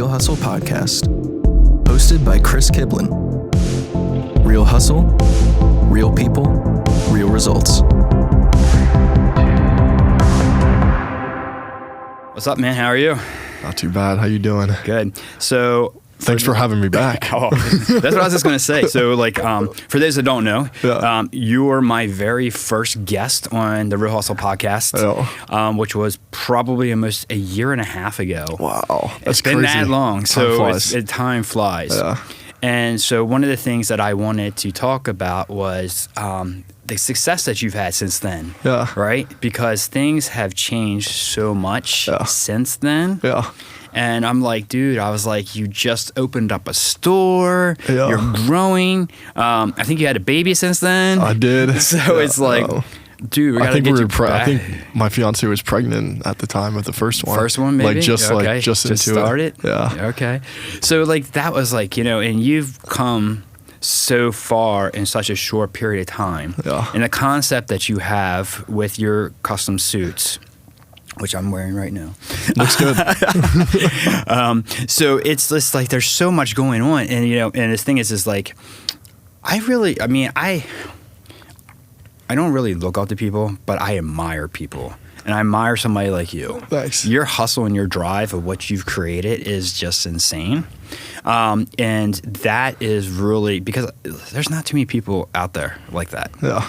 Real Hustle podcast, hosted by Chris Kiblin. Real hustle, real people, real results. What's up, man? How are you? Not too bad. How you doing? Good. So thanks for having me back. That's what I was just going to say. So for those that don't know, you were my very first guest on the Real Hustle podcast, which was probably almost a year and a half ago. Wow. It's been crazy. that long. Time flies. Yeah. And so one of the things that I wanted to talk about was the success that you've had since then. Yeah. Right? Because things have changed so much since then. Yeah. And I'm like, dude, I was like, you just opened up a store. Yeah. You're growing. I think you had a baby since then. I did. So it's like, dude, we gotta get you back. I think my fiance was pregnant at the time of the first one. First one, maybe? Just into started? it. Yeah. Okay. So like that was like, and you've come so far in such a short period of time. Yeah. And the concept that you have with your custom suits, which I'm wearing right now. Looks good. So it's just like there's so much going on. And, and this thing is like, I don't really look up to people, but I admire people. And I admire somebody like you. Thanks. Your hustle and your drive of what you've created is just insane. And that is really, because there's not too many people out there like that. Yeah.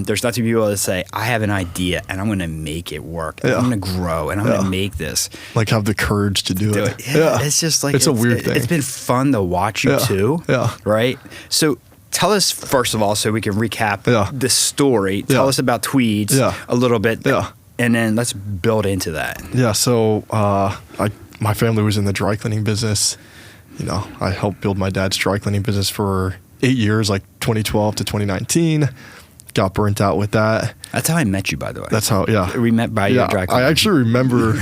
There's not too many people that say, I have an idea and I'm going to make it work. And I'm going to grow and I'm going to make this. Like have the courage to do it. Yeah. It's just like, it's a weird thing. It's been fun to watch you too. Yeah. Right? So tell us, first of all, so we can recap the story. Tell us about Tweeds a little bit. Yeah. And then let's build into that. Yeah. So my family was in the dry cleaning business. I helped build my dad's dry cleaning business for 8 years, like 2012 to 2019. Got burnt out with that. That's how I met you, by the way. That's how, we met by your dry cleaning. I actually remember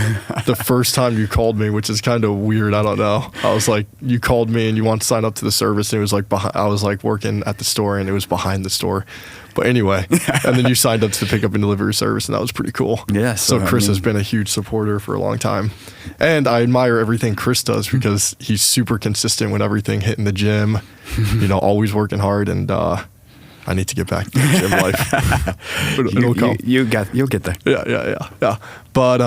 the first time you called me, which is kind of weird. I don't know. I was like, you called me and you want to sign up to the service. And it was like, I was like working at the store and it was behind the store. But anyway, and then you signed up to the pickup and delivery service, and that was pretty cool. Yeah. So Chris has been a huge supporter for a long time. And I admire everything Chris does because he's super consistent with everything, hitting the gym, always working hard. And I need to get back to the gym life. It'll come. You'll get there. Yeah. But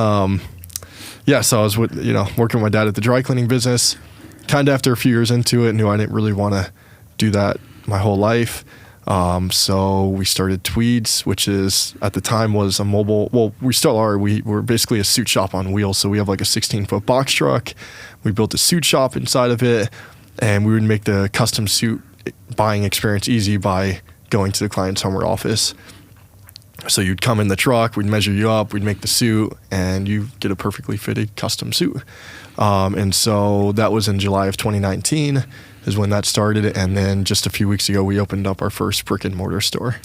so I was working with my dad at the dry cleaning business. Kind of after a few years into it, knew I didn't really want to do that my whole life. So we started Tweeds, which is at the time was a mobile. Well, we still are. We're basically a suit shop on wheels. So we have like a 16-foot box truck. We built a suit shop inside of it, and we would make the custom suit buying experience easy by going to the client's home or office. So you'd come in the truck, we'd measure you up, we'd make the suit, and you get a perfectly fitted custom suit. And so that was in July of 2019 is when that started. And then just a few weeks ago, we opened up our first brick and mortar store.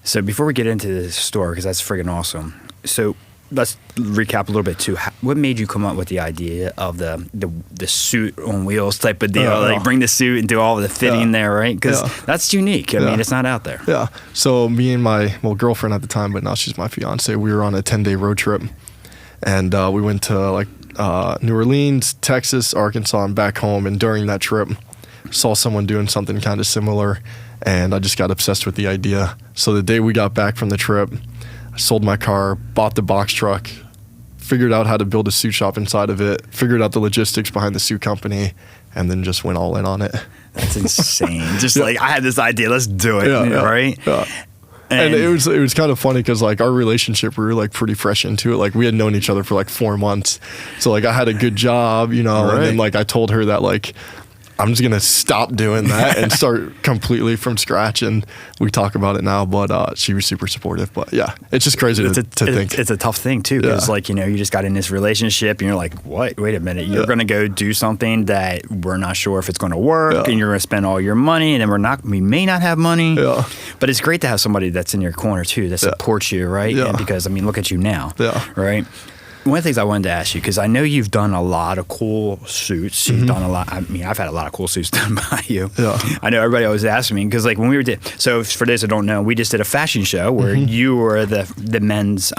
So before we get into the store, because that's friggin' awesome. So let's recap a little bit too. What made you come up with the idea of the suit on wheels type of deal? Like bring the suit and do all the fitting there, right? Because that's unique. I mean, it's not out there. Yeah. So me and my girlfriend at the time, but now she's my fiance, we were on a 10-day road trip. And we went to New Orleans, Texas, Arkansas, and back home. And during that trip, saw someone doing something kind of similar. And I just got obsessed with the idea. So the day we got back from the trip, I sold my car, bought the box truck, figured out how to build a suit shop inside of it, figured out the logistics behind the suit company, and then just went all in on it. That's insane. Just I had this idea, let's do it, right? Yeah. And it was kind of funny because our relationship, we were pretty fresh into it. We had known each other for 4 months. So I had a good job, and then I told her that I'm just going to stop doing that and start completely from scratch. And we talk about it now, but she was super supportive. But yeah, it's just crazy to think. It's a tough thing too, because you just got in this relationship and you're like, what? Wait a minute. You're going to go do something that we're not sure if it's going to work and you're going to spend all your money and then we may not have money. Yeah. But it's great to have somebody that's in your corner too, that supports you, right? Yeah. And because, look at you now, right? one of the things I wanted to ask you, because I know you've done a lot of cool suits. You've done a lot. I mean, I've had a lot of cool suits done by you. Yeah. I know everybody always asks me, because like when we so for those that don't know, we just did a fashion show where you were the men's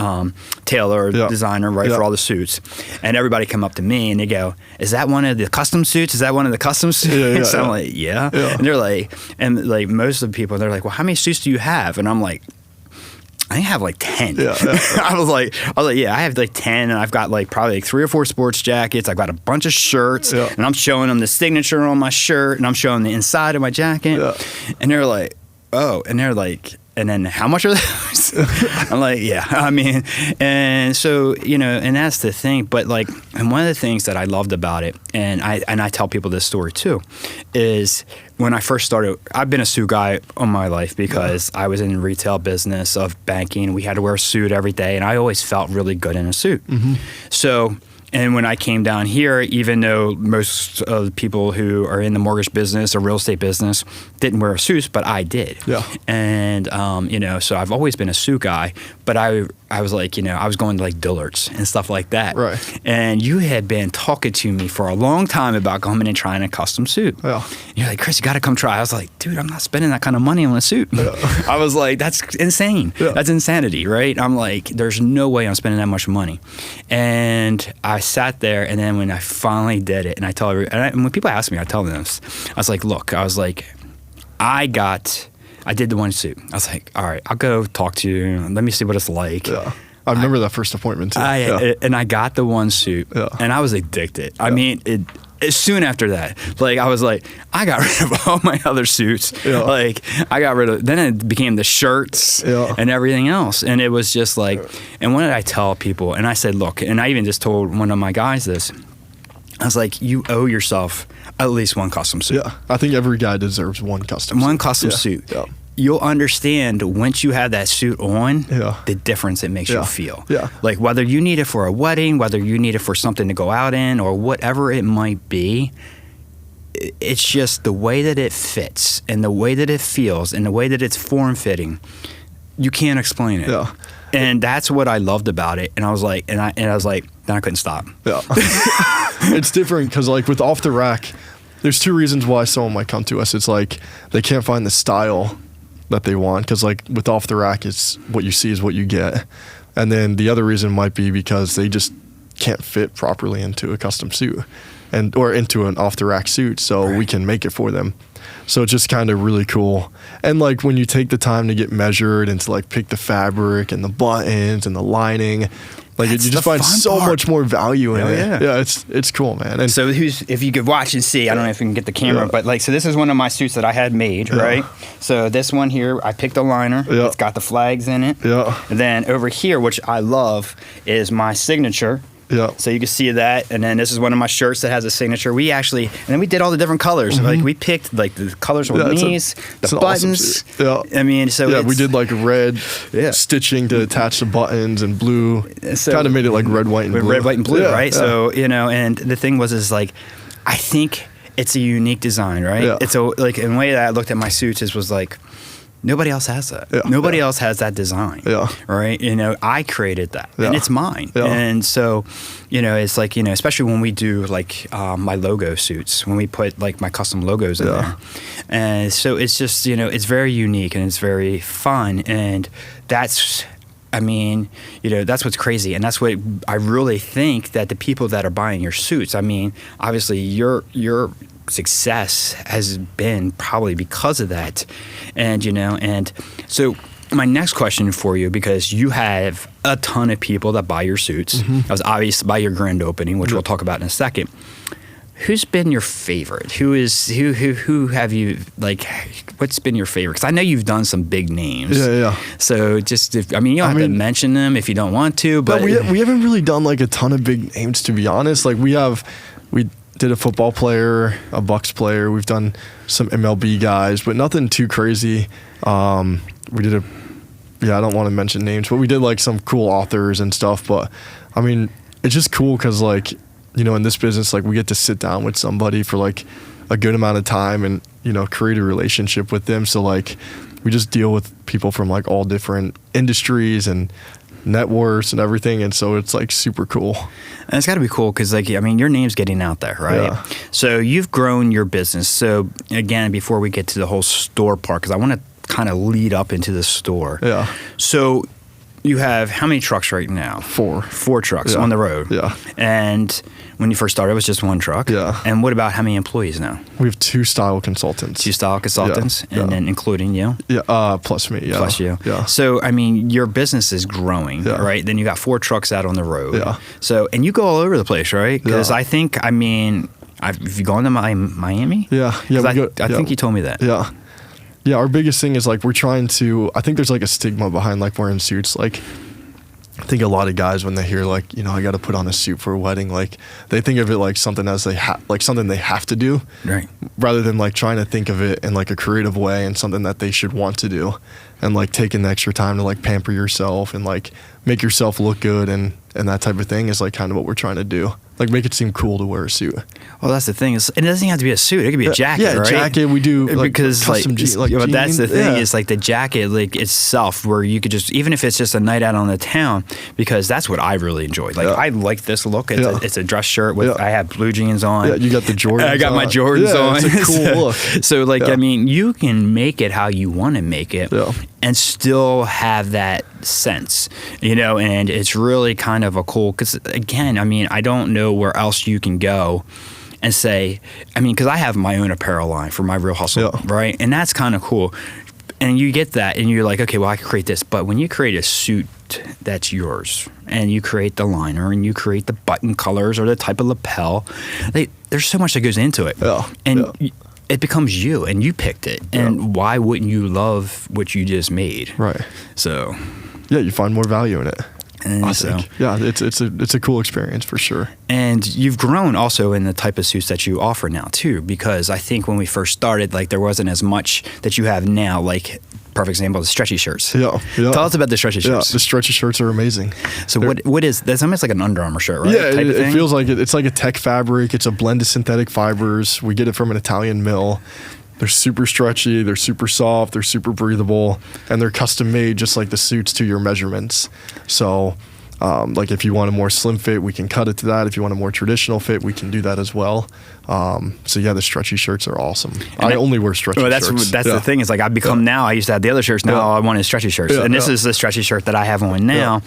tailor designer, right, for all the suits. And everybody come up to me and they go, "Is that one of the custom suits? Is that one of the custom suits?" So I'm like, yeah. And they're like, and like most of the people, they're like, "Well, how many suits do you have?" And I'm like, I have like 10. I was like, yeah, I have like 10, and I've got like probably like 3 or 4 sports jackets. I've got a bunch of shirts, and I'm showing them the signature on my shirt, and I'm showing the inside of my jacket. And they're like, oh, and they're like, and then how much are those? I'm like, yeah, I mean, and so, you know, and that's the thing. But like, and one of the things that I loved about it, and I tell people this story too, is when I first started, I've been a suit guy all my life because I was in retail business of banking. We had to wear a suit every day, and I always felt really good in a suit. So, and when I came down here, even though most of the people who are in the mortgage business or real estate business didn't wear suits, but I did. And, you know, so I've always been a suit guy, but I was like, you know, I was going to like Dillard's and stuff like that. And you had been talking to me for a long time about coming and trying a custom suit. You're like, "Chris, you got to come try." I was like, "Dude, I'm not spending that kind of money on a suit." I was like, "That's insane. That's insanity, right?" I'm like, "There's no way I'm spending that much money." And I sat there, and then when I finally did it, and I tell everybody, and when people ask me, I tell them this. I was like, "Look," I was like, I did the one suit. I was like, "All right, I'll go talk to you. Let me see what it's like." I remember that first appointment too. And I got the one suit, and I was addicted. I mean, soon after that, like I was like, I got rid of all my other suits. Like I got rid of. Then it became the shirts and everything else, and it was just like. And what did I tell people? And I said, "Look," and I even just told one of my guys this. I was like, "You owe yourself at least one custom suit." I think every guy deserves one custom suit. One custom suit. You'll understand once you have that suit on, the difference it makes you feel. Like whether you need it for a wedding, whether you need it for something to go out in, or whatever it might be, it's just the way that it fits and the way that it feels and the way that it's form-fitting. You can't explain it. And that's what I loved about it. And I was like, then I couldn't stop. It's different because like with off the rack, there's 2 reasons why someone might come to us. It's like they can't find the style that they want, because like with off the rack, it's what you see is what you get. And then the other reason might be because they just can't fit properly into a custom suit or into an off the rack suit, so we can make it for them. So it's just kind of really cool. And like when you take the time to get measured and to like pick the fabric and the buttons and the lining, like you just find so much more value in it. It's cool, man. And so if you could watch and see, I don't know if you can get the camera, but like, so this is one of my suits that I had made, right? So this one here, I picked a liner. It's got the flags in it. And then over here, which I love, is my signature. So you can see that, and then this is one of my shirts that has a signature. We actually, and then we did all the different colors. Like we picked like the colors on these, the buttons. Awesome, I mean, so we did like red stitching to attach the buttons and blue. So kind of made it like red, white, and blue. Red, white, and blue, right? So you know, and the thing is like, I think it's a unique design, right? It's a like in the way that I looked at my suits was like. Nobody else has that. Nobody else has that design. Right? You know, I created that, and it's mine. And so, you know, it's like, you know, especially when we do like my logo suits, when we put like my custom logos in there. And so it's just, you know, it's very unique and it's very fun. And that's, I mean, you know, that's what's crazy. And that's what I really think that the people that are buying your suits, I mean, obviously your success has been probably because of that. And you know, and so my next question for you, because you have a ton of people that buy your suits, that was obvious by your grand opening, which we'll talk about in a second. Who's been your favorite? Who have you, like, what's been your favorite? Because I know you've done some big names. So just, you don't have to mention them if you don't want to, but we haven't really done like a ton of big names, to be honest. Like we did a football player, a Bucks player. We've done some MLB guys, but nothing too crazy. We did I don't want to mention names, but we did like some cool authors and stuff. But I mean, it's just cool because like, you know, in this business, like we get to sit down with somebody for like a good amount of time and, you know, create a relationship with them. So like we just deal with people from like all different industries and net worths and everything. And so it's like super cool. And it's got to be cool because, like, I mean, your name's getting out there, right? Yeah. So you've grown your business. So again, before we get to the whole store part, because I want to kind of lead up into the store. Yeah. So you have how many trucks right now? 4. 4 trucks on the road. Yeah. And when you first started, it was just 1 truck. Yeah. And what about how many employees now? We have 2 style consultants. 2 style consultants, and then including you? Yeah. Plus me. Yeah. Plus you. Yeah. So, I mean, your business is growing, right? Then you got 4 trucks out on the road. Yeah. So, and you go all over the place, right? Because I think, I mean, have you gone to Miami? Yeah. Yeah. I think you told me that. Yeah. Yeah. Our biggest thing is like we're trying to, I think there's like a stigma behind like wearing suits. Like, I think a lot of guys, when they hear like, you know, I got to put on a suit for a wedding, like they think of it like something as like something they have to do, right? Rather than like trying to think of it in like a creative way and something that they should want to do, and like taking the extra time to like pamper yourself and like make yourself look good and that type of thing is like kind of what we're trying to do. Like make it seem cool to wear a suit. Well, that's the thing. It doesn't have to be a suit. It could be a jacket, yeah, right? jacket. We do like because custom but that's the thing yeah. is like the jacket like itself, where you could just, even if it's just a night out on the town, because that's what I really enjoy. Like I like this look. It's a dress shirt with I have blue jeans on. Yeah, you got the Jordans. I got my Jordans on. It's a cool look. So like I mean, you can make it how you want to make it. Yeah. And still have that sense, you know, and it's really kind of a cool, because again, I mean, I don't know where else you can go and say, I mean, because I have my own apparel line for my Real Hustle, right? And that's kind of cool. And you get that and you're like, okay, well, I can create this. But when you create a suit that's yours and you create the liner and you create the button colors or the type of lapel, there's so much that goes into it. Yeah. And it becomes you, and you picked it. And why wouldn't you love what you just made? Right. So, yeah, you find more value in it. And I think. Yeah, it's a cool experience for sure. And you've grown also in the type of suits that you offer now too, because I think when we first started, like there wasn't as much that you have now. Like perfect example, the stretchy shirts. Yeah. Tell us about the stretchy shirts. Yeah, the stretchy shirts are amazing. So what is that's almost like an Under Armour shirt, right? Yeah, it feels like it's like a tech fabric. It's a blend of synthetic fibers. We get it from an Italian mill. They're super stretchy, they're super soft, they're super breathable, and they're custom made just like the suits to your measurements. So like if you want a more slim fit, we can cut it to that. If you want a more traditional fit, we can do that as well. So yeah, the stretchy shirts are awesome. I only wear stretchy shirts. That's the thing, is like I've become now, I used to have the other shirts, now all I want is stretchy shirts. And this is the stretchy shirt that I have on now.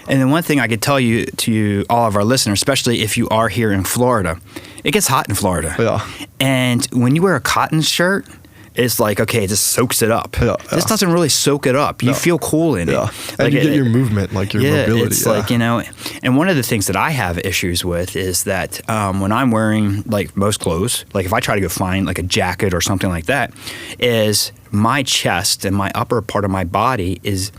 And then one thing I could tell you, to all of our listeners, especially if you are here in Florida, it gets hot in Florida. Yeah. And when you wear a cotton shirt, it's like, okay, it just soaks it up. This doesn't really soak it up. You feel cool in it. And like you get your movement, like your mobility. It's like, you know, and one of the things that I have issues with is that when I'm wearing like most clothes, like if I try to go find like a jacket or something like that, is my chest and my upper part of my body is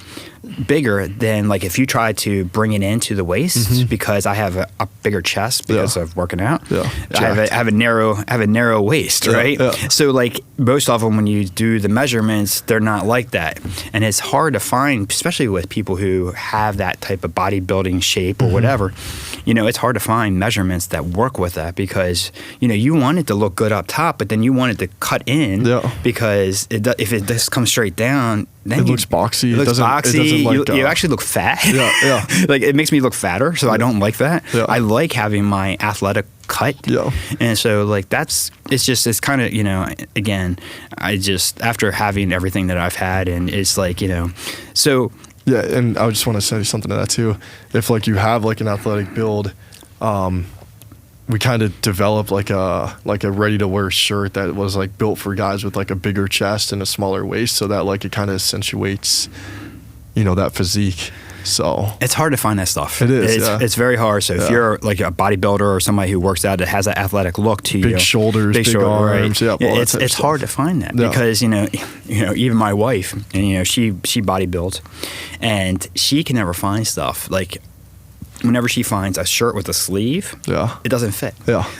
bigger than like if you try to bring it into the waist, because I have a bigger chest because of working out. I have a narrow waist, right? So like most of them, when you do the measurements, they're not like that, and it's hard to find, especially with people who have that type of bodybuilding shape or whatever. You know, it's hard to find measurements that work with that, because you know you want it to look good up top, but then you want it to cut in because if it just comes straight down, then it looks boxy. It looks boxy. You actually look fat. Like it makes me look fatter, so I don't like that. I like having my athletic cut. And so like it's kind of, you know, again, I just, after having everything that I've had, and it's like, you know, so. Yeah, and I just want to say something to that too. If like you have like an athletic build, we kind of developed like a ready to wear shirt that was like built for guys with like a bigger chest and a smaller waist, so that like it kind of accentuates, you know, that physique. So it's hard to find that stuff. It is. It's very hard. So if you're like a bodybuilder or somebody who works out that has that athletic look to you, big shoulders, big arms, it's hard to find that because you know even my wife, and you know she bodybuilds, and she can never find stuff like. Whenever she finds a shirt with a sleeve, it doesn't fit.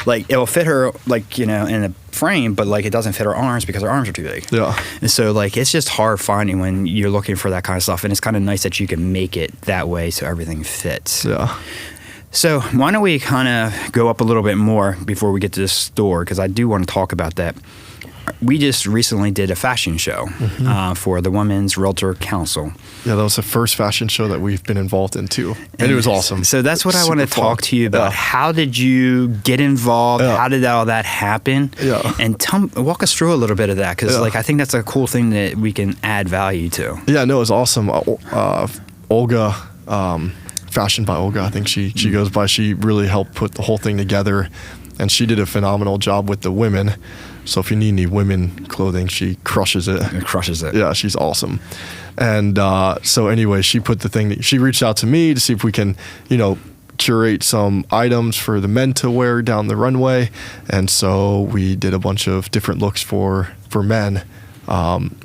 Like it'll fit her, like, you know, in a frame, but like it doesn't fit her arms because her arms are too big. And so like it's just hard finding when you're looking for that kind of stuff, and it's kind of nice that you can make it that way so everything fits. So why don't we kind of go up a little bit more before we get to the store, because I do want to talk about that. we just recently did a fashion show for the Women's Realtor Council. Yeah, that was the first fashion show that we've been involved in too, and it was awesome. So that's what I want to talk to you about. How did you get involved? How did all that happen? Yeah. And walk us through a little bit of that, because like I think that's a cool thing that we can add value to. Yeah, no, it was awesome. Olga, Fashion by Olga, I think she goes by. She really helped put the whole thing together, and she did a phenomenal job with the women. So if you need any women clothing, she crushes it. Yeah, she's awesome. And so anyway, she put the thing. She reached out to me to see if we can, curate some items for the men to wear down the runway. And so we did a bunch of different looks for men.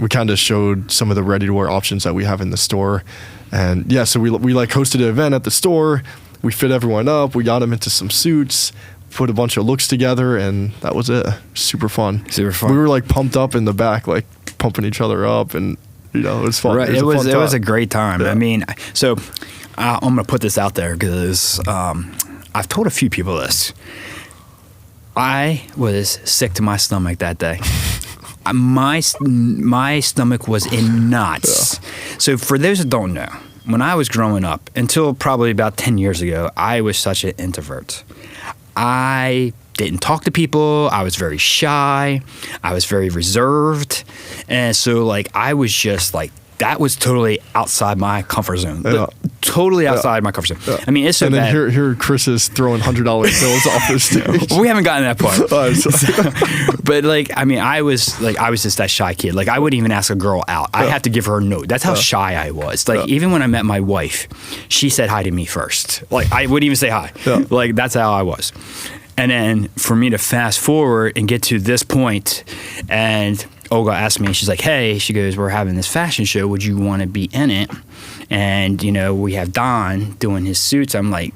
We kind of showed some of the ready-to-wear options that we have in the store. And yeah, so we like hosted an event at the store. We fit everyone up. We got them into some suits, put a bunch of looks together, and that was it. Super fun. We were like pumped up in the back, like pumping each other up, and it was fun. Right. It was a great time. Yeah. I mean, so I'm going to put this out there because I've told a few people this. I was sick to my stomach that day. My stomach was in knots. Yeah. So for those that don't know, when I was growing up, until probably about 10 years ago, I was such an introvert. I didn't talk to people. I was very shy. I was very reserved. And so like I was just like, that was totally outside my comfort zone. Yeah. Totally outside my comfort zone. Yeah. I mean, it's so and then bad. Here Chris is throwing $100 bills off the stage. We haven't gotten that part. Oh, but like, I mean, I was just that shy kid. Like I wouldn't even ask a girl out. I had to give her a note. That's how shy I was. Like even when I met my wife, she said hi to me first. Like I wouldn't even say hi. Yeah. Like that's how I was. And then for me to fast forward and get to this point, and Olga asked me, she's like, hey, she goes, we're having this fashion show. Would you want to be in it? And, we have Don doing his suits. I'm like,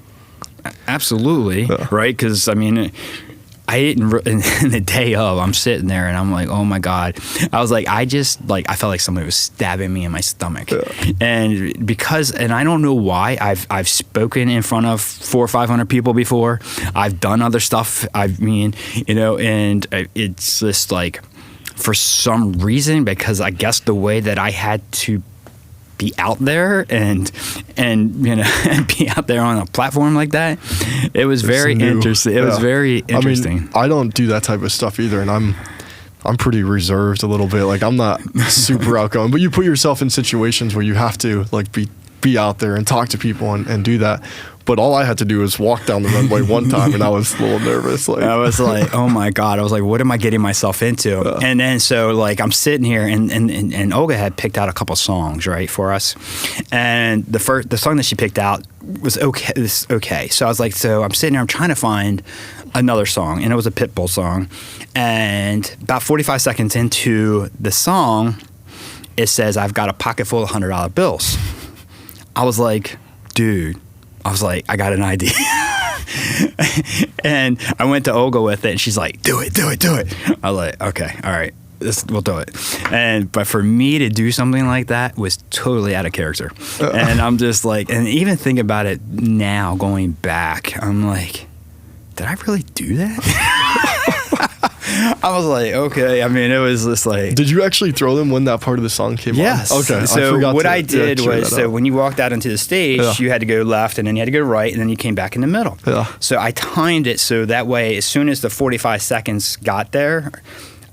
absolutely. Yeah. Right. Because, I mean, I didn't, in the day of, I'm sitting there and I'm like, oh my God. I was like, I felt like somebody was stabbing me in my stomach. Yeah. And I don't know why. I've spoken in front of 400 or 500 people before. I've done other stuff. and it's just like, for some reason, because I guess the way that I had to be out there and be out there on a platform like that, it was very interesting. It was very interesting. I mean, I don't do that type of stuff either, and I'm pretty reserved a little bit. Like I'm not super outgoing, but you put yourself in situations where you have to like be out there and talk to people and do that. But all I had to do was walk down the runway one time, and I was a little nervous. Like I was like, "Oh my God!" I was like, "What am I getting myself into?" And then so like I'm sitting here, and Olga had picked out a couple songs right for us, and the song that she picked out was okay. So I was like, so I'm sitting here, I'm trying to find another song, and it was a Pitbull song, and about 45 seconds into the song, it says, "I've got a pocket full of $100 bills." I was like, dude. I got an idea. And I went to Olga with it, and she's like, do it. I was like, okay, all right, we'll do it. But for me to do something like that was totally out of character. And I'm just like, and even think about it now, going back, I'm like, did I really do that? I was like, okay. I mean, it was just like. Did you actually throw them when that part of the song came on? Yes. Okay. So what I did was, so when you walked out into the stage, you had to go left, and then you had to go right, and then you came back in the middle. Yeah. So I timed it so that way, as soon as the 45 seconds got there,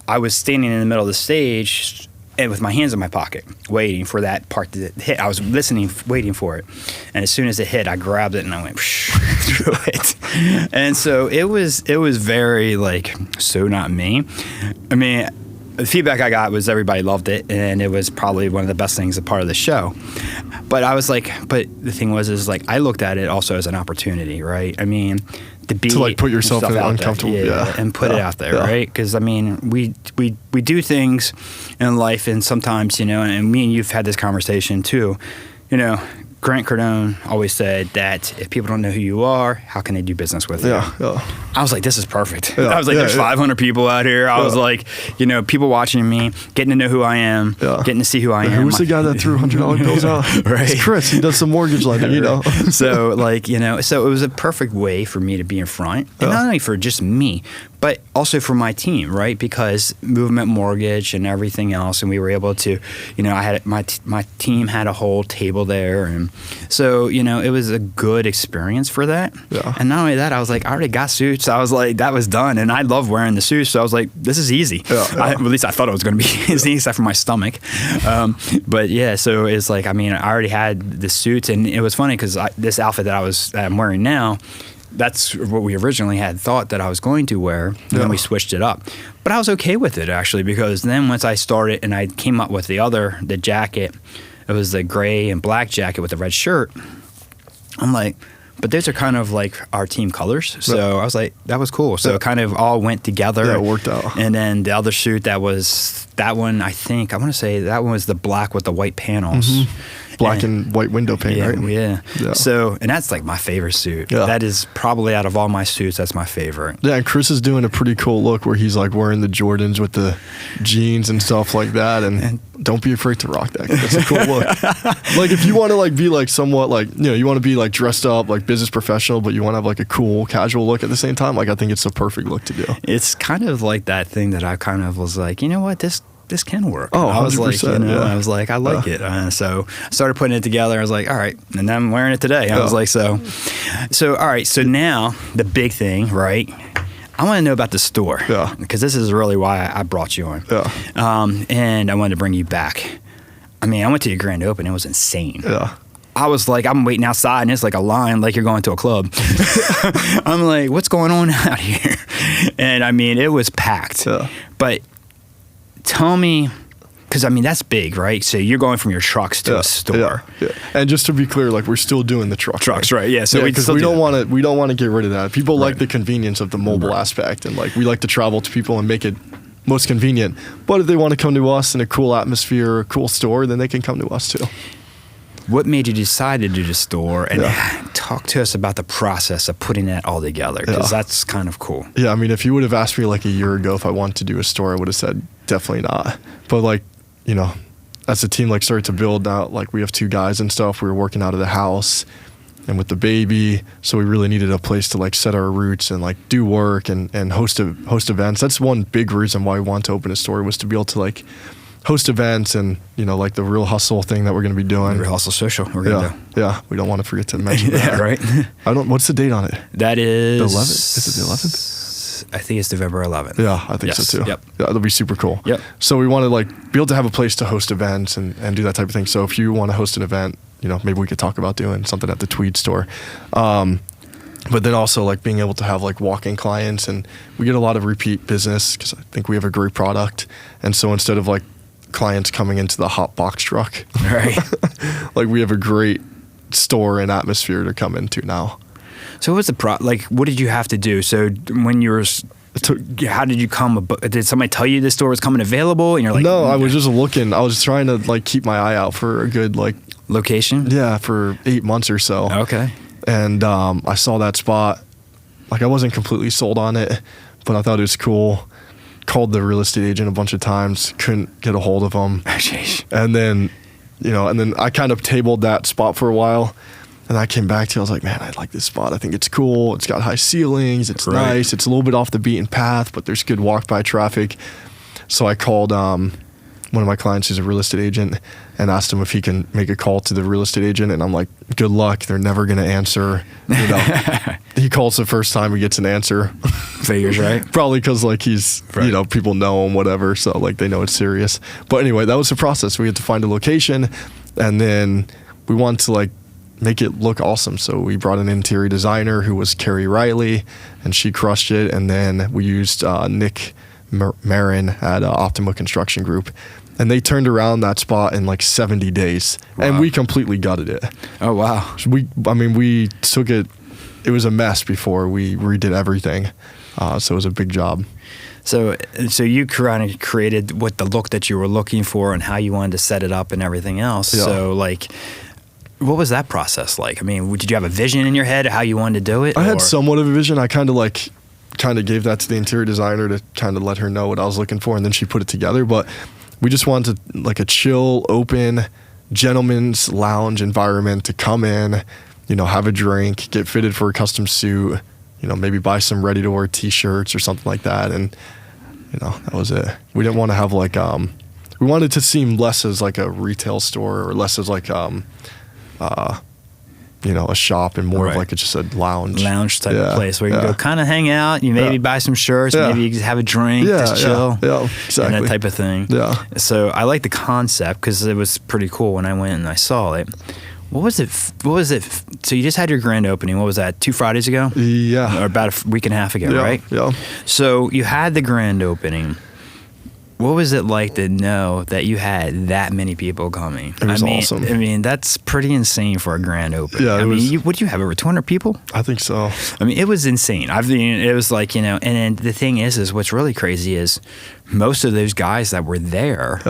I was standing in the middle of the stage and with my hands in my pocket, waiting for that part to hit. I was listening, waiting for it. And as soon as it hit, I grabbed it and I went through it. And so it was very like, so not me. I mean, the feedback I got was everybody loved it, and it was probably one of the best things, a part of the show. But I was like, but the thing was like, I looked at it also as an opportunity, right? I mean, to like put yourself in uncomfortable, and put it out there, right? Because I mean, we do things in life, and sometimes, and me and you've had this conversation too, Grant Cardone always said that if people don't know who you are, how can they do business with you? Yeah. I was like, this is perfect. Yeah, I was like, yeah, there's yeah. 500 people out here. I was like, people watching me, getting to know who I am, getting to see who I am. Who's the guy that threw $100 bills out? Right. It's Chris. He does some mortgage lending, So so it was a perfect way for me to be in front, and not only for just me, but also for my team, right? Because Movement Mortgage and everything else, and we were able to, I had my team had a whole table there, and so it was a good experience for that. Yeah. And not only that, I was like, I already got suits. I was like, that was done, and I love wearing the suits, so I was like, this is easy. Yeah. At least I thought it was going to be easy, except for my stomach. But yeah, so it's like, I already had the suits, and it was funny because this outfit that I'm wearing now, that's what we originally had thought that I was going to wear, and then we switched it up. But I was okay with it, actually, because then once I started and I came up with the jacket, it was the gray and black jacket with the red shirt. I'm like, but those are kind of like our team colors. So I was like, that was cool. So it kind of all went together. Yeah, it worked out. And then the other suit that want to say that one was the black with the white panels. Black and white window paint, right? Yeah. So, and that's like my favorite suit. Yeah. That is probably out of all my suits, that's my favorite. Yeah, and Chris is doing a pretty cool look where he's like wearing the Jordans with the jeans and stuff like that. And don't be afraid to rock that. That's a cool look. Like if you want to like be like somewhat like, you want to be like dressed up like business professional, but you want to have like a cool casual look at the same time. Like I think it's the perfect look to do. It's kind of like that thing that I kind of was like, you know what, this can work. Oh, I was like, 100%, I was like, I like it. So I started putting it together. I was like, all right, and then I'm wearing it today. I was like, so all right. So now the big thing, right? I want to know about the store. Yeah. Because this is really why I brought you on. Yeah. And I wanted to bring you back. I went to your grand open. It was insane. Yeah. I was like, I'm waiting outside, and it's like a line, like you're going to a club. I'm like, what's going on out here? And it was packed. Yeah. But tell me, because that's big, right? So you're going from your trucks to a store. Yeah. And just to be clear, like we're still doing the trucks, right? Yeah. So because we don't want to get rid of that. People like the convenience of the mobile aspect, and like we like to travel to people and make it most convenient. But if they want to come to us in a cool atmosphere, a cool store, then they can come to us too. What made you decide to do the store, and talk to us about the process of putting that all together, because that's kind of cool. Yeah, if you would have asked me like a year ago if I wanted to do a store, I would have said definitely not. But like, as the team like started to build out, like we have 2 guys and stuff, we were working out of the house and with the baby, so we really needed a place to like set our roots and like do work and host events. That's one big reason why we wanted to open a store, was to be able to like host events and like the Real Hustle thing that we're going to be doing. Real Hustle Social. We're gonna do. Yeah, we don't want to forget to mention that. Right. What's the date on it? That is the 11th. Is it the 11th? I think it's November 11th. Yeah, I think so too. Yep. Yeah, that'll be super cool. Yep. So we want to like be able to have a place to host events and do that type of thing. So if you want to host an event, maybe we could talk about doing something at the Tweeds store. But then also like being able to have like walk-in clients, and we get a lot of repeat business because I think we have a great product. And so instead of like clients coming into the hot box truck, right? like we have a great store and atmosphere to come into now. So what's what did you have to do? So when you were, how did you come? Did somebody tell you the store was coming available? And you're like, no, I was just looking. I was trying to like keep my eye out for a good like location. Yeah, for 8 months or so. Okay. And I saw that spot. Like I wasn't completely sold on it, but I thought it was cool. Called the real estate agent a bunch of times, couldn't get a hold of him. And then, I kind of tabled that spot for a while. And I came back to it, I was like, man, I like this spot. I think it's cool. It's got high ceilings. It's nice. It's a little bit off the beaten path, but there's good walk-by traffic. So I called one of my clients who's a real estate agent and asked him if he can make a call to the real estate agent. And I'm like, good luck. They're never going to answer. He calls the first time, he gets an answer. Figures, right? Probably because like he's, people know him, whatever. So like they know it's serious. But anyway, that was the process. We had to find a location, and then we wanted to like make it look awesome. So we brought an interior designer who was Carrie Riley, and she crushed it. And then we used Nick Marin at Optima Construction Group, and they turned around that spot in like 70 days. Wow. And we completely gutted it. Oh, wow. We took it. It was a mess before we redid everything. So it was a big job. So you kind of created what the look that you were looking for and how you wanted to set it up and everything else. Yeah. So like, What was that process like? I mean, did you have a vision in your head of how you wanted to do it? I had somewhat of a vision. I kind of gave that to the interior designer to kind of let her know what I was looking for, and then she put it together. But we just wanted like a chill, open, gentleman's lounge environment to come in, have a drink, get fitted for a custom suit, maybe buy some ready-to-wear T-shirts or something like that, and that was it. We didn't want to have like we wanted it to seem less as like a retail store or less as like a shop and more of like just a lounge type of place where you can go kind of hang out. You maybe buy some shirts, maybe you just have a drink, just chill, exactly. and that type of thing. Yeah. So I like the concept because it was pretty cool when I went and I saw it. What was it? So you just had your grand opening. What was that? 2 Fridays ago? Yeah. Or about a week and a half ago, right? Yeah. So you had the grand opening. What was it like to know that you had that many people coming? It was awesome. I mean, that's pretty insane for a grand opening. Yeah, what do you have, over 200 people? I think so. I mean, it was insane. It was like, and then the thing is what's really crazy is most of those guys that were there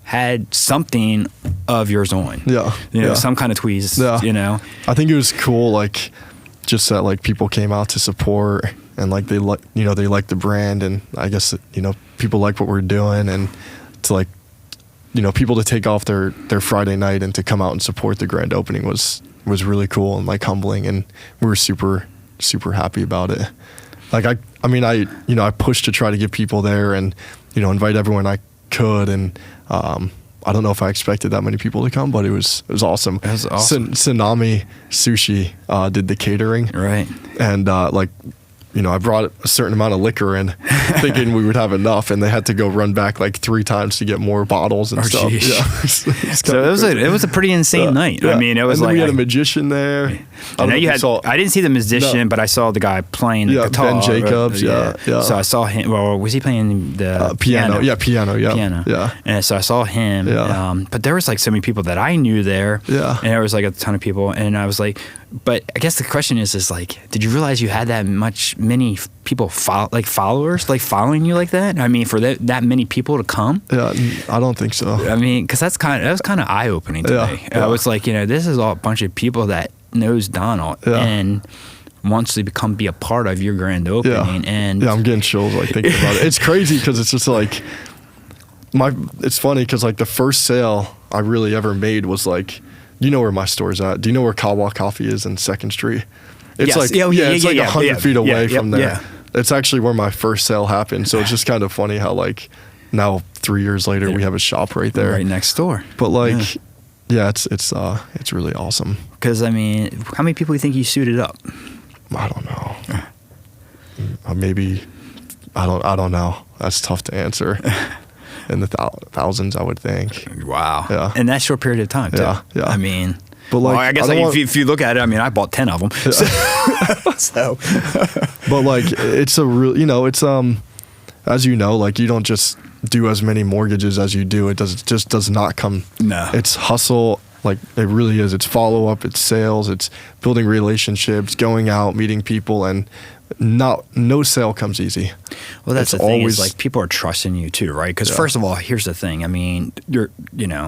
had something of yours on. Yeah. Some kind of Tweeds, I think it was cool, like, just that, like, people came out to support and, like, they like the brand, and I guess, people like what we're doing, and to, like, people to take off their Friday night and to come out and support the grand opening was really cool and, like, humbling, and we were super, super happy about it. Like, I pushed to try to get people there and, invite everyone I could, and I don't know if I expected that many people to come, but it was awesome. It was awesome. Tsunami Sushi did the catering, right? And I brought a certain amount of liquor in, thinking we would have enough, and they had to go run back like 3 times to get more bottles and stuff. Geez. Yeah. So it was a pretty insane night. Yeah. I mean, it was and then like we had a magician there. I didn't see the musician, but I saw the guy playing the guitar. Ben Jacobs. Yeah. So I saw him. Well, was he playing the piano? Yeah, piano. Yeah, piano. Yeah. And so I saw him. Yeah. But there was like so many people that I knew there. Yeah. And there was like a ton of people, and I was like, but I guess the question is like, did you realize you had many people followers like following you like that? I mean, for that many people to come? Yeah, I don't think so. I mean, because that was kind of eye opening to me. I was like, this is all a bunch of people that knows Donald and wants to be a part of your grand opening. And I'm getting chills like thinking about it. It's crazy because it's just like it's funny because like the first sale I really ever made was like, where my store's at. Do you know where Kawa Coffee is in 2nd Street? It's like 100 feet away from there. Yeah. It's actually where my first sale happened. So it's just kind of funny how like now 3 years later we have a shop right there, right next door. But like, it's really awesome. Because I mean, how many people do you think you suited up? I don't know. Maybe I don't know. That's tough to answer. In the thousands, I would think. Wow. Yeah. In that short period of time, too. Yeah. I mean, but like, I guess if you look at it, I mean, I bought 10 of them. So. But like, it's a real, it's as you know, like you don't just do as many mortgages as you do. It just does not come. No. It's hustle. Like it really is. It's follow up. It's sales. It's building relationships, going out, meeting people, and no sale comes easy. Well, that's the thing is like people are trusting you too, right? Because first of all, here's the thing. I mean,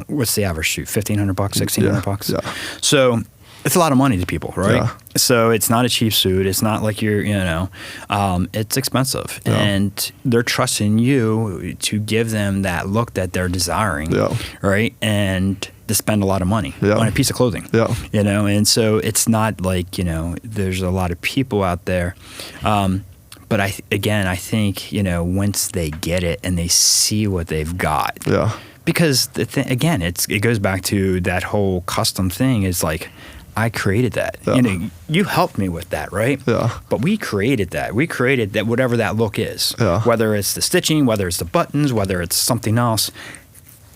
what's the average shoot? $1,500, $1,600. Yeah. So it's a lot of money to people, right? Yeah. So it's not a cheap suit. It's not like it's expensive, and they're trusting you to give them that look that they're desiring, right? And to spend a lot of money on a piece of clothing, and so it's not like, there's a lot of people out there. But I think, once they get it and they see what they've got, because again, it goes back to that whole custom thing. Is like, I created that. You helped me with that, right? Yeah. But we created that. We created that, whatever that look is, whether it's the stitching, whether it's the buttons, whether it's something else.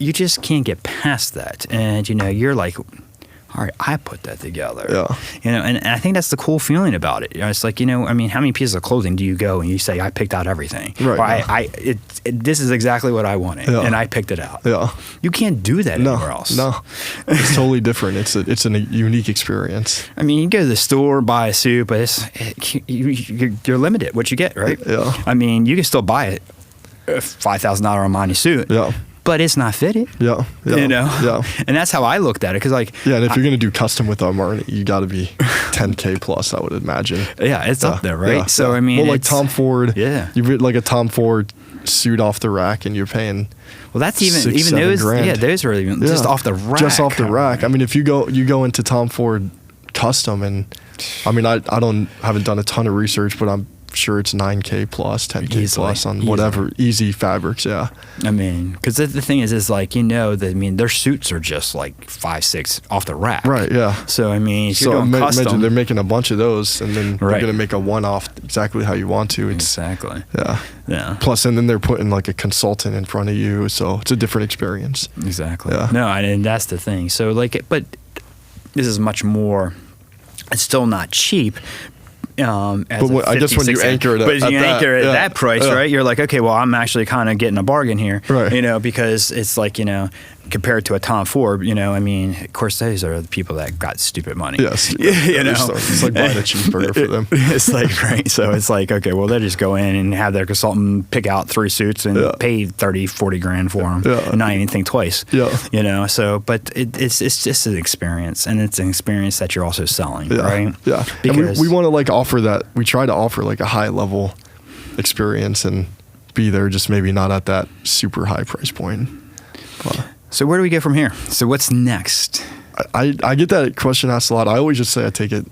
You just can't get past that. And, you're like, all right, I put that together. Yeah. And I think that's the cool feeling about it. It's like, I mean, how many pieces of clothing do you go and you say, I picked out everything? Right. Or this is exactly what I wanted, and I picked it out. Yeah. You can't do that anywhere else. No. It's totally different. It's a unique experience. I mean, you go to the store, buy a suit, but you're limited what you get, right? Yeah. I mean, you can still buy a $5,000 Armani suit. Yeah. but it's not fitted. Yeah. You know? Yeah. And that's how I looked at it. Cause like, yeah. And if you're going to do custom with Armani, you got to be 10K plus, I would imagine. yeah, it's up there, right? Yeah. So, I mean, well, like Tom Ford, yeah. you get like a Tom Ford suit off the rack and you're paying. Well, that's even 6-7 those. grand. Yeah, those are even just off the rack. Just off the rack. I mean, if you go into Tom Ford custom, and I mean, I haven't done a ton of research, but I'm sure it's 9K plus, 10K plus on whatever easy fabrics. Yeah. I mean, because the thing is like, you know, that I mean, their suits are just like 5-6 off the rack. Right. Yeah. So I mean, if you're So doing custom, imagine they're making a bunch of those, and then Right. they're gonna make a one-off exactly how you want to. It's, exactly. Yeah. Yeah. Plus, and then they're putting like a consultant in front of you, so it's a different experience. Exactly. Yeah. No, and that's the thing. So like, but this is much more. It's still not cheap. But I guess when you anchor it, but as you anchor it at yeah, that price, yeah. right? You're like, okay, well, I'm actually kind of getting a bargain here, Right. you know, because it's like, you know, compared to a Tom Ford, you know, I mean, of course, those are the people that got stupid money. Yes. you know, It's like buying a cheeseburger for them. It's like, right. So it's like, okay, well, they just go in and have their consultant pick out 3 suits and Yeah. pay 30-40 grand for them Yeah. and not even think twice. Yeah. You know, so, but it's just an experience, and it's an experience that you're also selling, Yeah. right? Yeah. Because And we want to like offer that. We try to offer like a high level experience and be there, just maybe not at that super high price point. So where do we go from here? So what's next? I get that question asked a lot. I always just say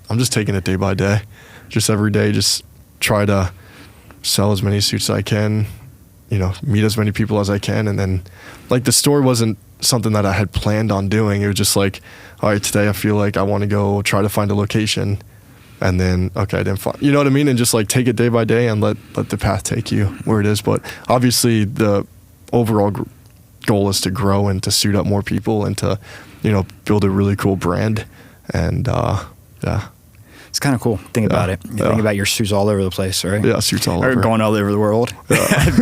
I'm just taking it day by day. Just every day, just try to sell as many suits as I can, you know, meet as many people as I can. And then like the store wasn't something that I had planned on doing. It was just like, all right, today I feel like I want to go try to find a location. And then, okay, I didn't find, you know what I mean? And just like take it day by day and let the path take you where it is. But obviously the overall goal is to grow and to suit up more people and to, you know, build a really cool brand. And yeah. It's kind of cool. Think about it. You think about your suits all over the place, right? Yeah, suits all or over. going all over the world.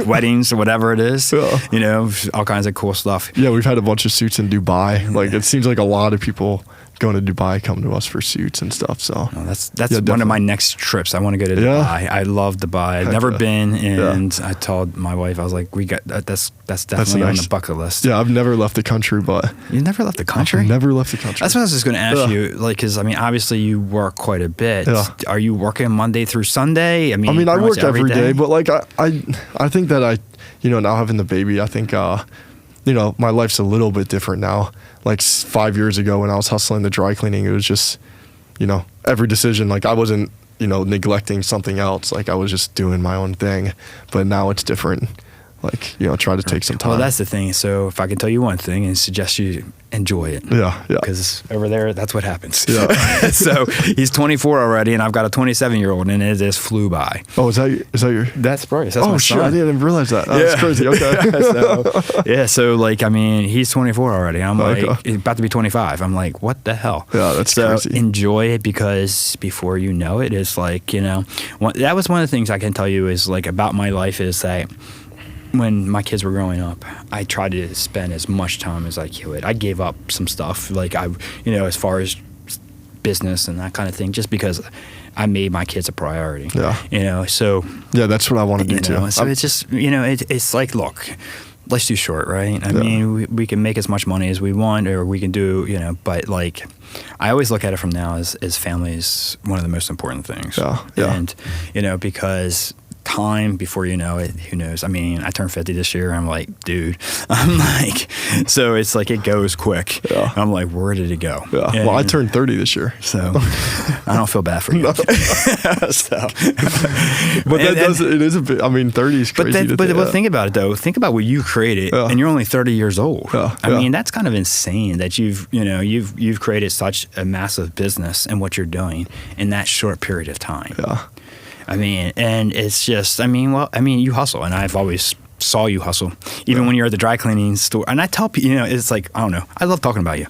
Weddings or whatever it is. Yeah. You know, all kinds of cool stuff. Yeah, we've had a bunch of suits in Dubai. Like it seems like a lot of people going to Dubai come to us for suits and stuff. So That's Yeah, one of my next trips. I want to go to Yeah. Dubai. I love Dubai. I've Heck never yeah. been, and Yeah. I told my wife, I was like, "We got that's definitely on nice. the bucket list." Yeah, I've never left the country, but You never left the country? I've never left the country. That's what I was just going to ask Yeah. you. Like, because I mean, obviously you work quite a bit. Yeah. Are you working Monday through Sunday? I I mean, mean, I pretty much work every day, but like I think that you know, now having the baby, I think you know, my life's a little bit different now. Like 5 years ago when I was hustling the dry cleaning, it was just, you know, every decision, like I wasn't, you know, neglecting something else. Like I was just doing my own thing. But now it's different. Like, you know, try to take some time. Well, that's the thing. So if I can tell you one thing and suggest you enjoy it. Yeah. Because over there, that's what happens. Yeah. So he's 24 already, and I've got a 27-year-old, and it just flew by. Oh, is that your? That's Bryce. That's Oh my shit! son. I didn't even realize that. Oh, that's crazy. Okay. So like, I mean, he's 24 already. I'm like, Okay. he's about to be 25. I'm like, what the hell? Yeah, that's so crazy. enjoy it, because before you know it, it's like, you know, that was one of the things I can tell you is like about my life is that when my kids were growing up, I tried to spend as much time as I could. I gave up some stuff, like you know, as far as business and that kind of thing, just because I made my kids a priority. Yeah. You know, so Yeah, that's what I want to do you know, too. so it's just, you know, it's like, look, life's too short, right? I Yeah. mean, we can make as much money as we want, or we can do, you know, but like, I always look at it from now as family is one of the most important things. Yeah. And, you know, because time, before you know it, who knows? I mean, I turned 50 this year. I'm like, dude, I'm like, so it's like, it goes quick. Yeah. I'm like, where did it go? Yeah. And Well, I turned 30 this year. so I don't feel bad for you. So, But it is a bit, I mean, 30 is crazy. But think about it though. Think about what you created, Yeah. and you're only 30 years old. Yeah, I yeah. mean, that's kind of insane that you've created such a massive business and what you're doing in that short period of time. Yeah. I mean, and it's just, I mean, you hustle, and I've always saw you hustle, even when you're at the dry cleaning store. And I tell people, you know, it's like, I don't know, I love talking about you.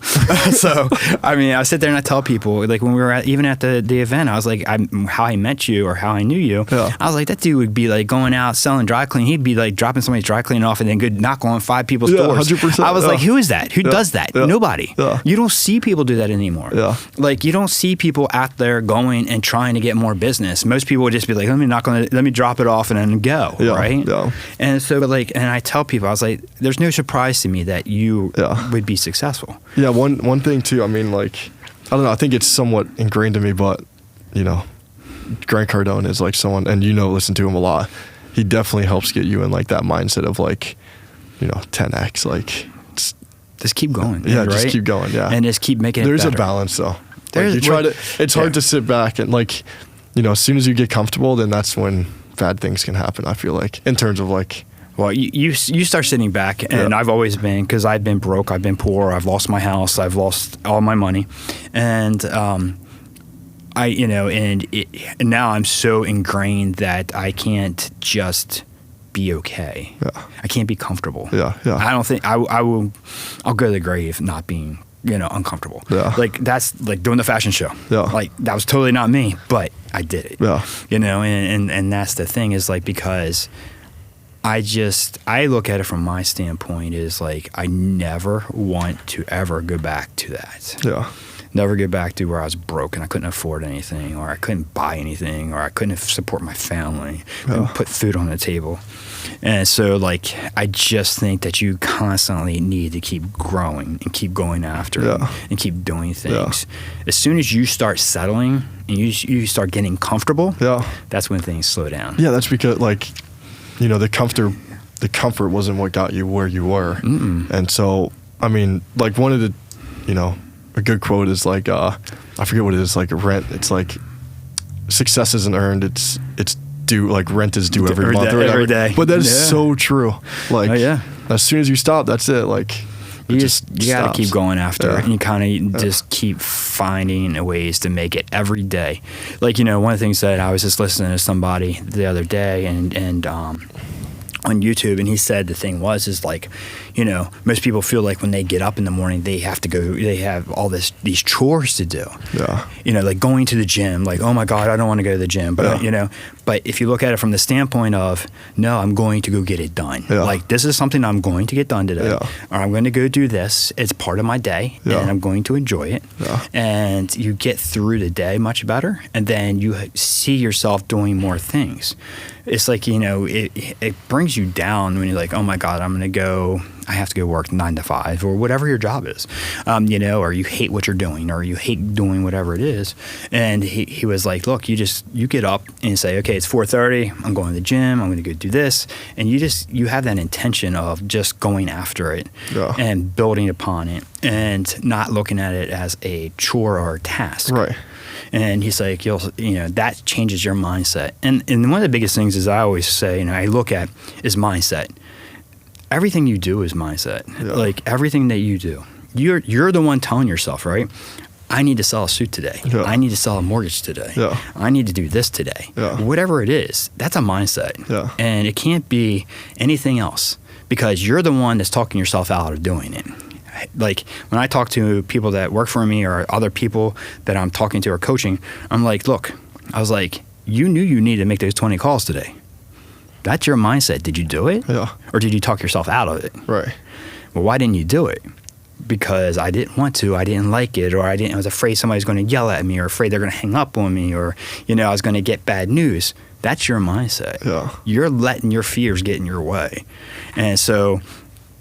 So, I mean, I sit there and I tell people, like when we were even at the event, I was like, how I met you or how I knew you. Yeah. I was like, that dude would be like going out selling dry cleaning. He'd be like dropping somebody's dry cleaning off and then good knock on 5 people's Yeah, doors. 100%, I was yeah. like, who is that? Who does that? Yeah. Nobody. Yeah. You don't see people do that anymore. Yeah. Like, you don't see people out there going and trying to get more business. Most people would just be like, let me drop it off and then go. Yeah, Right. yeah. And so so, but like, and I tell people, I was like, there's no surprise to me that you would be successful. Yeah. One thing too, I mean, like, I don't know, I think it's somewhat ingrained in me, but, you know, Grant Cardone is like someone, and listen to him a lot. He definitely helps get you in like that mindset of like, 10x, like just keep going. Yeah, right? just keep going. Yeah, and just keep making it better. There's a balance though. Like it's hard to sit back and like, as soon as you get comfortable, then that's when bad things can happen. I feel like in terms of like. Well, you start sitting back, and I've always been, because I've been broke, I've been poor, I've lost my house, I've lost all my money, and and now I'm so ingrained that I can't just be okay. Yeah. I can't be comfortable. Yeah. I don't think I'll go to the grave not being uncomfortable. Yeah. Like that's like doing the fashion show. Yeah. Like that was totally not me, but I did it. Yeah. And that's the thing is like, because I look at it from my standpoint is like, I never want to ever go back to that. Yeah. Never get back to where I was broke and I couldn't afford anything, or I couldn't buy anything, or I couldn't support my family, couldn't put food on the table. And so like, I just think that you constantly need to keep growing and keep going after it and keep doing things. As soon as you start settling and you start getting comfortable, that's when things slow down. Yeah, that's because like, the comfort wasn't what got you where you were. Mm-mm. And so, I mean, like one of the, a good quote is like, I forget what it is, like rent. It's like, success isn't earned. It's due, like rent is due every month or whatever. Every day. But that is so true. Like, as soon as you stop, that's it. Like, you got to keep going after it, and you kind of just keep finding ways to make it every day. Like, one of the things that I was just listening to somebody the other day and on YouTube, and he said the thing is like, most people feel like when they get up in the morning, they have all these chores to do. Yeah. Like going to the gym, like, oh my God, I don't want to go to the gym. But, but if you look at it from the standpoint of, no, I'm going to go get it done. Yeah. Like, this is something I'm going to get done today. Yeah. Or I'm going to go do this. It's part of my day, and I'm going to enjoy it. Yeah. And you get through the day much better, and then you see yourself doing more things. It's like, it brings you down when you're like, oh my God, I have to go work 9 to 5 or whatever your job is, or you hate what you're doing, or you hate doing whatever it is. And he was like, look, you get up and you say, okay, it's 4:30. I'm going to the gym. I'm going to go do this. And you have that intention of just going after it and building upon it and not looking at it as a chore or a task. Right. And he's like, that changes your mindset. And one of the biggest things is I always say, I look at is mindset. Everything you do is mindset. Yeah. Like everything that you do, you're the one telling yourself, right? I need to sell a suit today. Yeah. I need to sell a mortgage today. Yeah. I need to do this today. Yeah. Whatever it is, that's a mindset. Yeah. And it can't be anything else, because you're the one that's talking yourself out of doing it. Like when I talk to people that work for me or other people that I'm talking to or coaching, I'm like, look, I was like, you knew you needed to make those 20 calls today. That's your mindset. Did you do it? Yeah. Or did you talk yourself out of it? Right. Well, why didn't you do it? Because I didn't want to. I didn't like it, or I was afraid somebody's going to yell at me, or afraid they're going to hang up on me, or I was going to get bad news. That's your mindset. Yeah. You're letting your fears get in your way. And so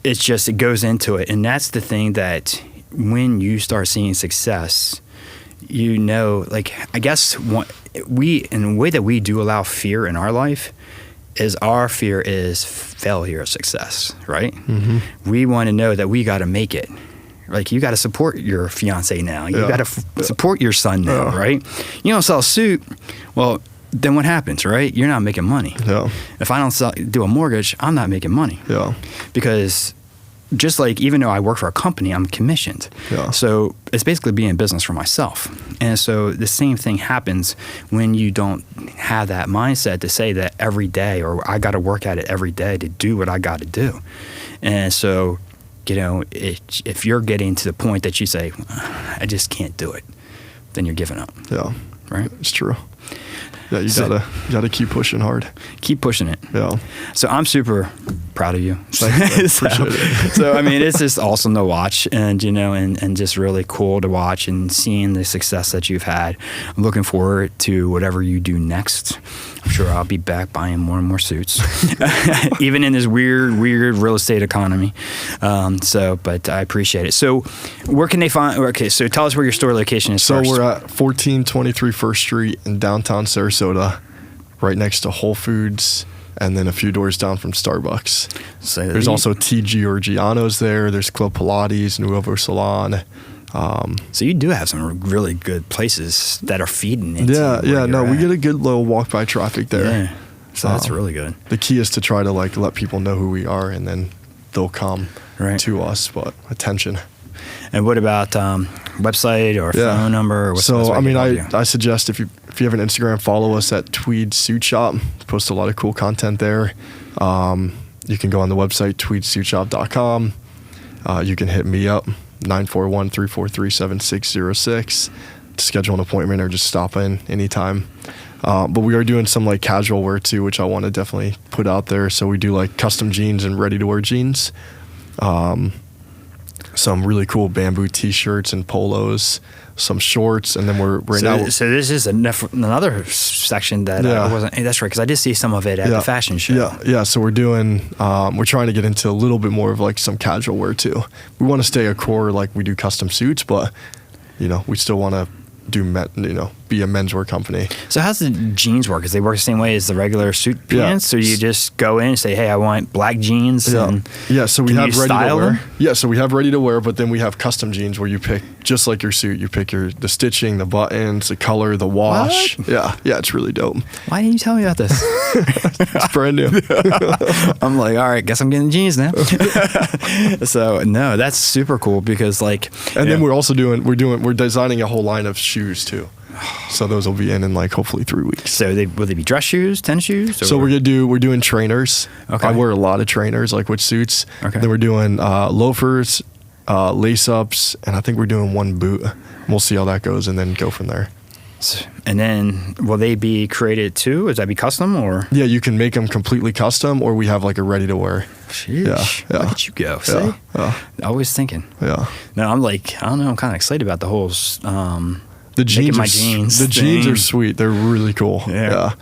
it goes into it. And that's the thing that when you start seeing success, like, I guess in the way that we do allow fear in our life is our fear is failure or success, right? Mm-hmm. We want to know that we got to make it. Like, you got to support your fiance now. You got to support your son now, right? You don't sell a suit, well, then what happens, right? You're not making money. Yeah. If I don't do a mortgage, I'm not making money. Yeah. Because just like, even though I work for a company, I'm commissioned. Yeah. So it's basically being in business for myself. And so the same thing happens when you don't have that mindset to say that every day, or I got to work at it every day to do what I got to do. And so, if you're getting to the point that you say, I just can't do it, then you're giving up. Yeah. Right? It's true. Yeah, you gotta keep pushing hard. Keep pushing it. Yeah. So I'm super proud of you. Thanks, man. Appreciate it. So, I mean, it's just awesome to watch and, you know, and just really cool to watch and seeing the success that you've had. I'm looking forward to whatever you do next. I'm sure I'll be back buying more and more suits, even in this weird real estate economy. But I appreciate it. So where can they find, okay, so tell us where your store location is So first. we're at 1423 First Street in downtown Sarasota, right next to Whole Foods, and then a few doors down from Starbucks. So There's also T. Giorgiano's there. There's Club Pilates, Nuevo Salon. So you do have some really good places that are feeding into Yeah. No, we get a good little walk-by traffic there. Yeah. So that's really good. The key is to try to like let people know who we are, and then they'll come Right. to us. But attention. And what about website or phone number? Or what's the best way So I to mean, get hold of you? I suggest if you have an Instagram, follow us at Tweeds Suit Shop. Post a lot of cool content there. You can go on the website tweedsuitshop.com. You can hit me up 941-343-7606 to schedule an appointment or just stop in anytime. But we are doing some like casual wear too, which I want to definitely put out there. So we do like custom jeans and ready to wear jeans. Some really cool bamboo t-shirts and polos, some shorts, and then we're now. So this is another section that I wasn't. That's right, because I did see some of it at the fashion show. Yeah. So we're doing. We're trying to get into a little bit more of like some casual wear too. We want to stay a core, like we do custom suits, but you know we still want to do be a menswear company. So how's the jeans work? Because they work the same way as the regular suit pants. So you just go in and say, "Hey, I want black jeans." And So we have ready to wear. them? Yeah, so we have ready to wear, but then we have custom jeans where you pick just like your suit. You pick the stitching, the buttons, the color, the wash. What? Yeah, it's really dope. Why didn't you tell me about this? It's brand new. I'm like, all right, guess I'm getting jeans now. So no, that's super cool because like, And then we're also we're designing a whole line of shoes too. So those will be in like hopefully 3 weeks. So will they be dress shoes, tennis shoes? Or? So we're doing trainers. Okay. I wear a lot of trainers, like with suits. Okay. Then we're doing loafers, lace ups, and I think we're doing one boot. We'll see how that goes, and then go from there. And then will they be created too? Is that be custom or? Yeah, you can make them completely custom, or we have like a ready to wear. Sheesh. Yeah. Look at you go. See? Yeah. Always thinking. Yeah. No, I'm like, I don't know. I'm kind of excited about the whole. The jeans jeans jeans thing. are sweet. They're really cool. Yeah.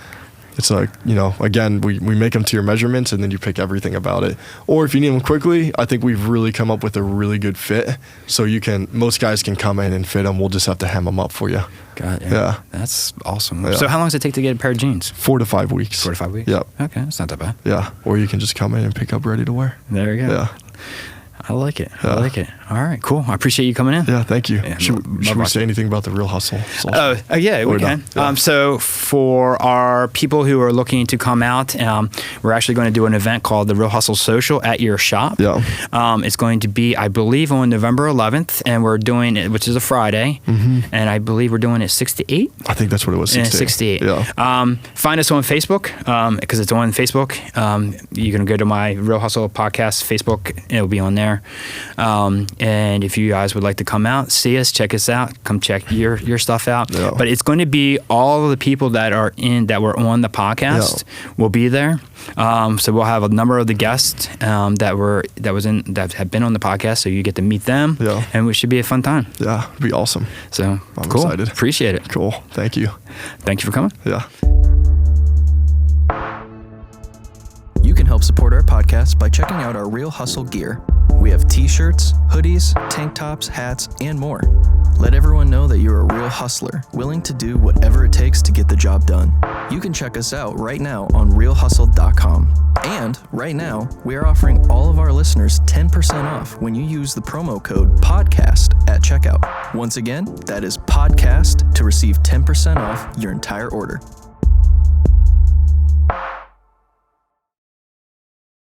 It's like, again, we make them to your measurements, and then you pick everything about it. Or if you need them quickly, I think we've really come up with a really good fit. So most guys can come in and fit them. We'll just have to hem them up for you. Got it. Yeah. That's awesome. Yeah. So how long does it take to get a pair of jeans? 4 to 5 weeks. 4 to 5 weeks? Yep. Okay, that's not that bad. Yeah. Or you can just come in and pick up ready to wear. There you go. Yeah. I like it. Yeah. I like it. All right, cool. I appreciate you coming in. Yeah, thank you. Yeah, Should we say anything about the Real Hustle? Yeah, we Or can. no? Yeah. So for our people who are looking to come out, we're actually going to do an event called the Real Hustle Social at your shop. Yeah. It's going to be, I believe, on November 11th, and we're doing it, which is a Friday, and I believe we're doing it 6 to 8. I think that's what it was. 6 to 8. Yeah. Find us on Facebook because it's on Facebook. You can go to my Real Hustle podcast Facebook. It'll be on there. And if you guys would like to come out, see us, check us out, come check your stuff out. Yeah. But it's going to be all of the people that were on the podcast will be there. So we'll have a number of the guests that have been on the podcast. So you get to meet them. Yeah. And it should be a fun time. Yeah, it'd be awesome. So I'm cool. excited. Appreciate it. Cool. Thank you. Thank you for coming. Yeah. You can help support our podcast by checking out our Real Hustle gear. We have t-shirts, hoodies, tank tops, hats, and more. Let everyone know that you're a real hustler, willing to do whatever it takes to get the job done. You can check us out right now on realhustle.com. And right now, we are offering all of our listeners 10% off when you use the promo code PODCAST at checkout. Once again, that is PODCAST to receive 10% off your entire order.